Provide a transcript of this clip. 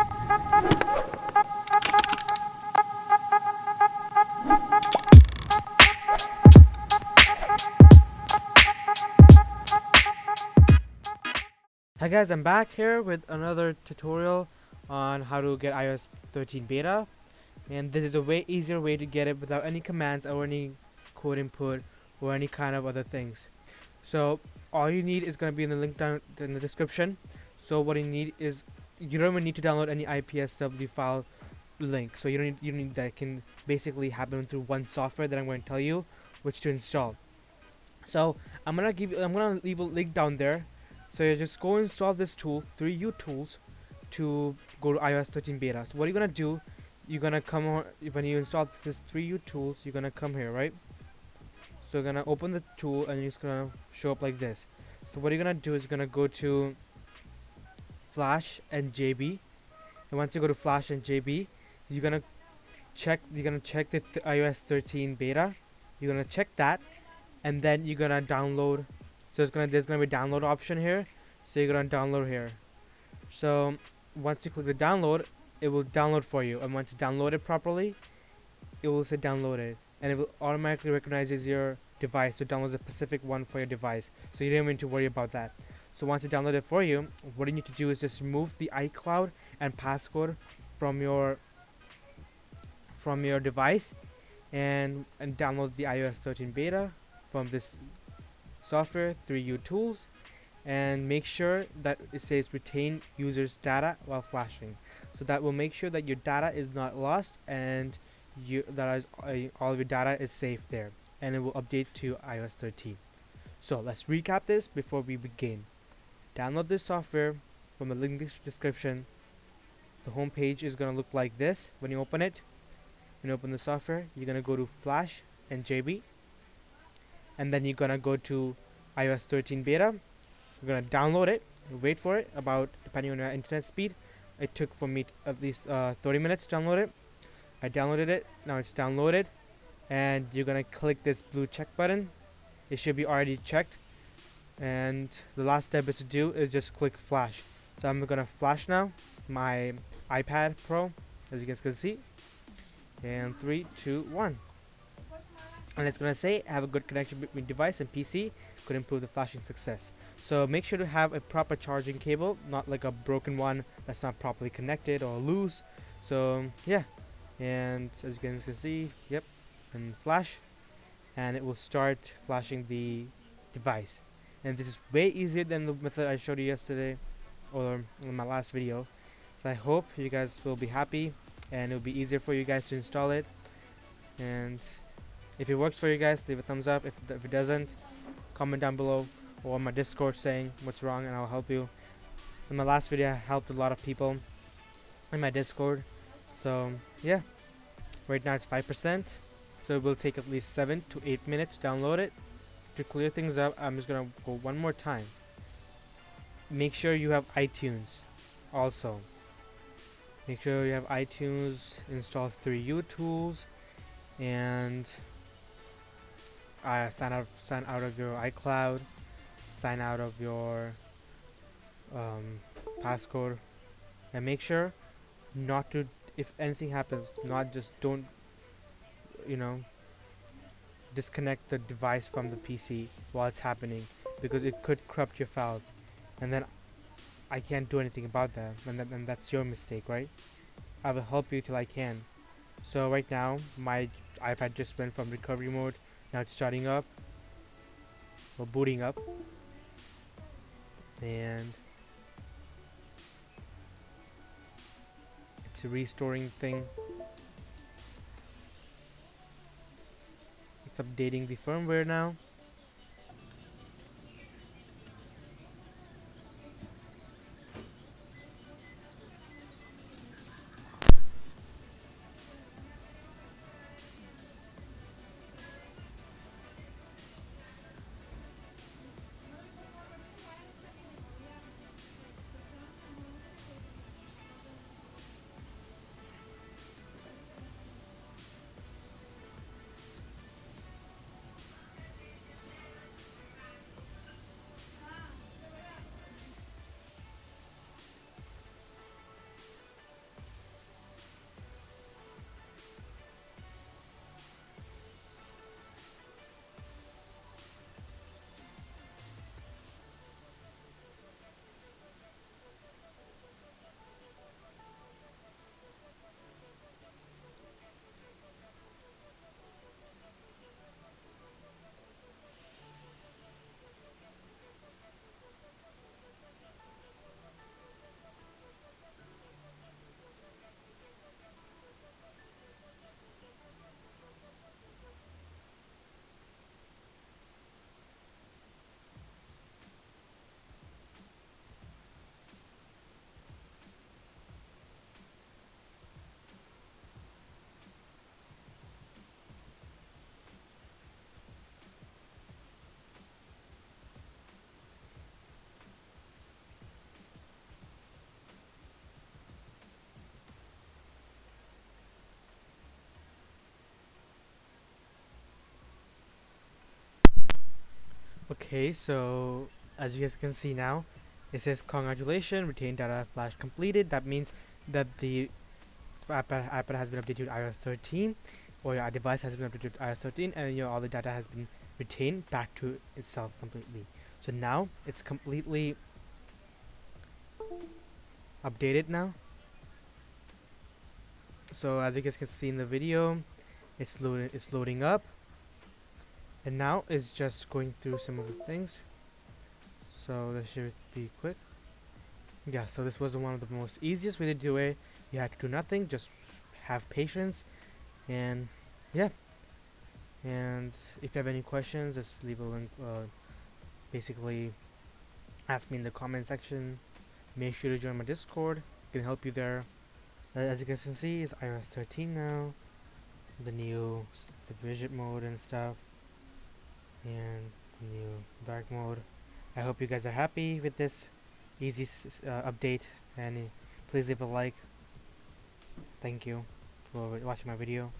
Hi guys, I'm back here with another tutorial on how to get iOS 13 beta, and this is a way easier way to get it without any commands or any code input or any kind of other things. So all you need is going to be in the link down in the description. So what you need is, you don't even need to download any IPSW file link, so you don't need that. It can basically happen through one software that I'm going to tell you which to install. So I'm gonna leave a link down there. So you just go install this tool, 3U tools, to go to iOS 13 beta. So what you're gonna do, you're gonna come on when you install this 3U tools, you're gonna come here, right? So you're gonna open the tool and it's gonna show up like this. So what you're gonna do is you're gonna go to Flash and JB, and once you go to Flash and JB, you're gonna check the iOS 13 beta. You're gonna check that, and then you're gonna download. So there's gonna be a download option here, so you're gonna download here. So once you click the download, it will download for you, and once it's downloaded properly, it will say downloaded, and it will automatically recognizes your device to download a specific one for your device, so you don't need to worry about that. So once it's downloaded for you, what you need to do is just remove the iCloud and passcode from your device, and download the iOS 13 beta from this software 3U tools, and make sure that it says retain users data while flashing. So that will make sure that your data is not lost, and all of your data is safe there, and it will update to iOS 13. So let's recap this before we begin. Download this software from the link description. The home page is going to look like this when you open it. When you open the software, you're going to go to Flash and JB, and then you're going to go to iOS 13 beta. You're going to download it, wait for it, about, depending on your internet speed, it took for me at least 30 minutes to download it. I downloaded it, now it's downloaded, and you're going to click this blue check button. It should be already checked, and the last step is to do is just click Flash. So I'm going to flash now my iPad Pro, as you guys can see, and 3, 2, 1. And it's going to say have a good connection between device and PC, could improve the flashing success. So make sure to have a proper charging cable, not like a broken one that's not properly connected or loose. So yeah, and as you guys can see, yep, and flash, and it will start flashing the device. And this is way easier than the method I showed you yesterday or in my last video. So I hope you guys will be happy, and it will be easier for you guys to install it. And if it works for you guys, leave a thumbs up. If it doesn't, comment down below or on my Discord saying what's wrong, and I'll help you. In my last video, I helped a lot of people in my Discord. So yeah, right now it's 5%. So it will take at least 7 to 8 minutes to download it. To clear things up, I'm just gonna go one more time. Make sure you have iTunes. Also, make sure you have iTunes. Install 3U tools, and sign out of your iCloud, sign out of your passcode, and make sure not to, if anything happens, don't, you know, disconnect the device from the PC while it's happening, because it could corrupt your files, and then I can't do anything about that, and that's your mistake, right? I will help you till I can. So right now my iPad just went from recovery mode, now it's starting up or booting up, and it's a restoring thing. It's updating the firmware now. Okay, so as you guys can see now, it says congratulations, retain data flash completed. That means that the iPad has been updated to iOS 13, or your device has been updated to iOS 13, and all the data has been retained back to itself completely. So now it's completely updated now. So as you guys can see in the video, it's loading up, and now it's just going through some of the things. So this should be quick. Yeah, so this was one of the most easiest way to do it. You had to do nothing, just have patience, and yeah. And if you have any questions, just leave a link. Basically, ask me in the comment section. Make sure to join my Discord. I can help you there. As you guys can see, it's iOS 13 now. The new the vision mode and stuff, and the new dark mode. I hope you guys are happy with this easy update, and please leave a like. Thank you for watching my video.